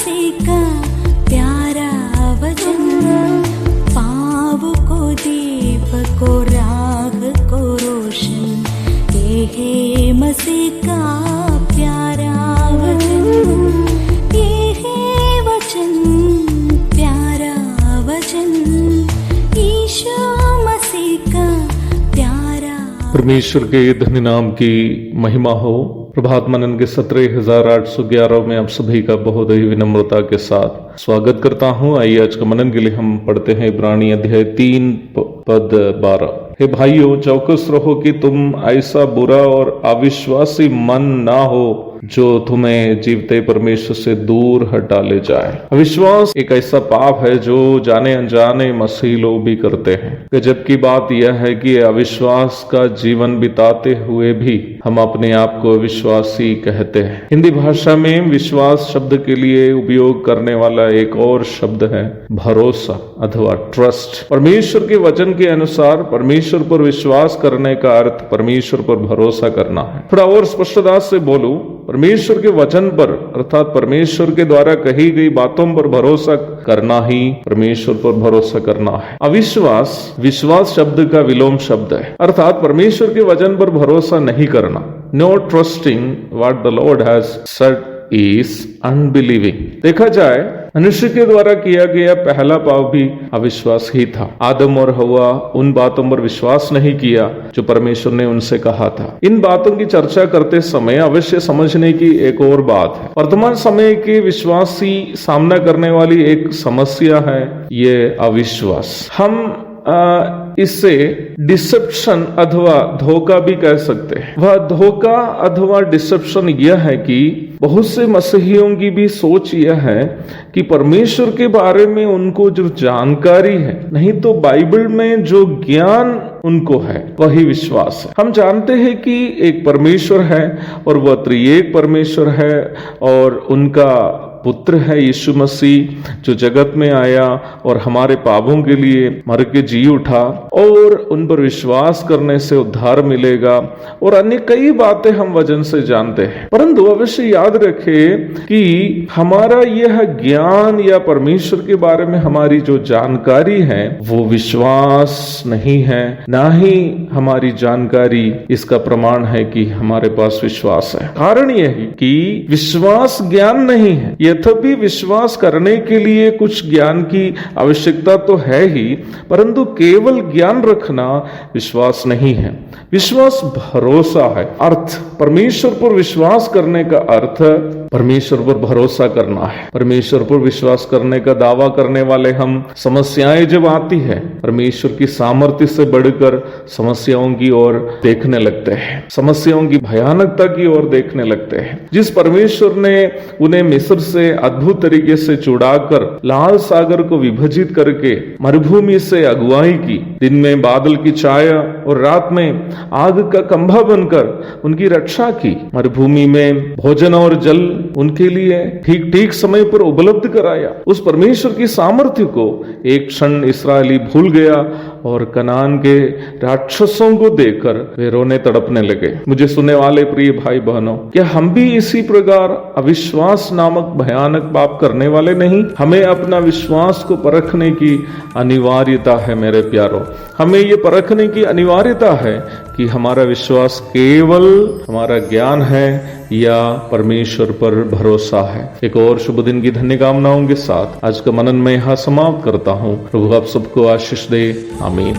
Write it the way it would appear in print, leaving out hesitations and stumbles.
मसीह का प्यारा वचन, पाँव को दीप को राह को रोशन, ये है मसीह का प्यारा वचन, ये है वचन प्यारा वचन, यीशु मसीह का प्यारा। परमेश्वर के धन्य नाम की महिमा हो। प्रभात मनन के 17,811 में आप सभी का बहुत ही विनम्रता के साथ स्वागत करता हूं। आइए आज का मनन के लिए हम पढ़ते हैं इब्रानी अध्याय 3 पद 12। हे भाइयों, चौकस रहो कि तुम ऐसा बुरा और अविश्वासी मन ना हो जो तुम्हें जीवते परमेश्वर से दूर हटा ले जाए। अविश्वास एक ऐसा पाप है जो जाने अनजाने मसीह लोग भी करते हैं। गजब की बात यह है कि अविश्वास का जीवन बिताते हुए भी हम अपने आप को विश्वासी कहते हैं। हिंदी भाषा में विश्वास शब्द के लिए उपयोग करने वाला एक और शब्द है भरोसा अथवा ट्रस्ट। परमेश्वर के वचन के अनुसार परमेश्वर पर विश्वास करने का अर्थ परमेश्वर पर भरोसा करना है। थोड़ा और स्पष्टता से बोलूं, परमेश्वर के वचन पर अर्थात परमेश्वर के द्वारा कही गई बातों पर भरोसा करना ही परमेश्वर पर भरोसा करना है। अविश्वास विश्वास शब्द का विलोम शब्द है, अर्थात परमेश्वर के वचन पर भरोसा नहीं करना। No trusting what the lord has said is unbelieving. देखा जाए, मनुष्य के द्वारा किया गया पहला पाप भी अविश्वास ही था। आदम और हवा उन बातों पर विश्वास नहीं किया जो परमेश्वर ने उनसे कहा था। इन बातों की चर्चा करते समय अवश्य समझने की एक और बात है। वर्तमान समय के विश्वासी सामना करने वाली एक समस्या है ये अविश्वास। हम इससे डिसेप्शन अथवा धोखा भी कह सकते हैं। वह धोखा अथवा डिसेप्शन यह है कि बहुत से मसीहियों की भी सोच यह है कि परमेश्वर के बारे में उनको जो जानकारी है, नहीं तो बाइबल में जो ज्ञान उनको है, वही विश्वास है। हम जानते हैं कि एक परमेश्वर है और वह त्रिएक परमेश्वर है और उनका पुत्र है यीशु मसीह जो जगत में आया और हमारे पापों के लिए मर के जी उठा और उन पर विश्वास करने से उद्धार मिलेगा और अन्य कई बातें हम वचन से जानते हैं। परंतु अवश्य याद रखें कि हमारा यह ज्ञान या परमेश्वर के बारे में हमारी जो जानकारी है वो विश्वास नहीं है, ना ही हमारी जानकारी इसका प्रमाण है कि हमारे पास विश्वास है। कारण यह है कि विश्वास ज्ञान नहीं है। यद्यपि विश्वास करने के लिए कुछ ज्ञान की आवश्यकता तो है ही, परंतु केवल ज्ञान रखना विश्वास नहीं है। विश्वास भरोसा है। अर्थ परमेश्वर पर विश्वास करने का अर्थ परमेश्वर पर भरोसा करना है। परमेश्वर पर विश्वास करने का दावा करने वाले हम समस्याएं जब आती है परमेश्वर की सामर्थ्य से बढ़कर समस्याओं की ओर देखने लगते हैं, समस्याओं की भयानकता की ओर देखने लगते हैं। जिस परमेश्वर ने उन्हें मिस्र से अद्भुत तरीके से छुड़ाकर लाल सागर को विभाजित करके मरुभूमि से अगुवाई की, दिन में बादल की छाया और रात में आग का खंभा बनकर उनकी रक्षा की, मरुभूमि में भोजन और जल उनके लिए ठीक ठीक समय पर उपलब्ध कराया, उस परमेश्वर की सामर्थ्य को एक क्षण इस्राएली भूल गया और कनान के राक्षसों को देखकर वे रोने तड़पने लगे। मुझे सुनने वाले प्रिय भाई बहनों, क्या हम भी इसी प्रकार अविश्वास नामक भयानक पाप करने वाले नहीं? हमें अपना विश्वास को परखने की अनिवार्यता है। मेरे प्यारों, हमें ये परखने की अनिवार्यता है कि हमारा विश्वास केवल हमारा ज्ञान है या परमेश्वर पर भरोसा है। एक और शुभ दिन की धन्य कामनाओं के साथ आज का मनन मैं यहाँ समाप्त करता हूँ। प्रभु आप सबको आशीष दे। आमीन।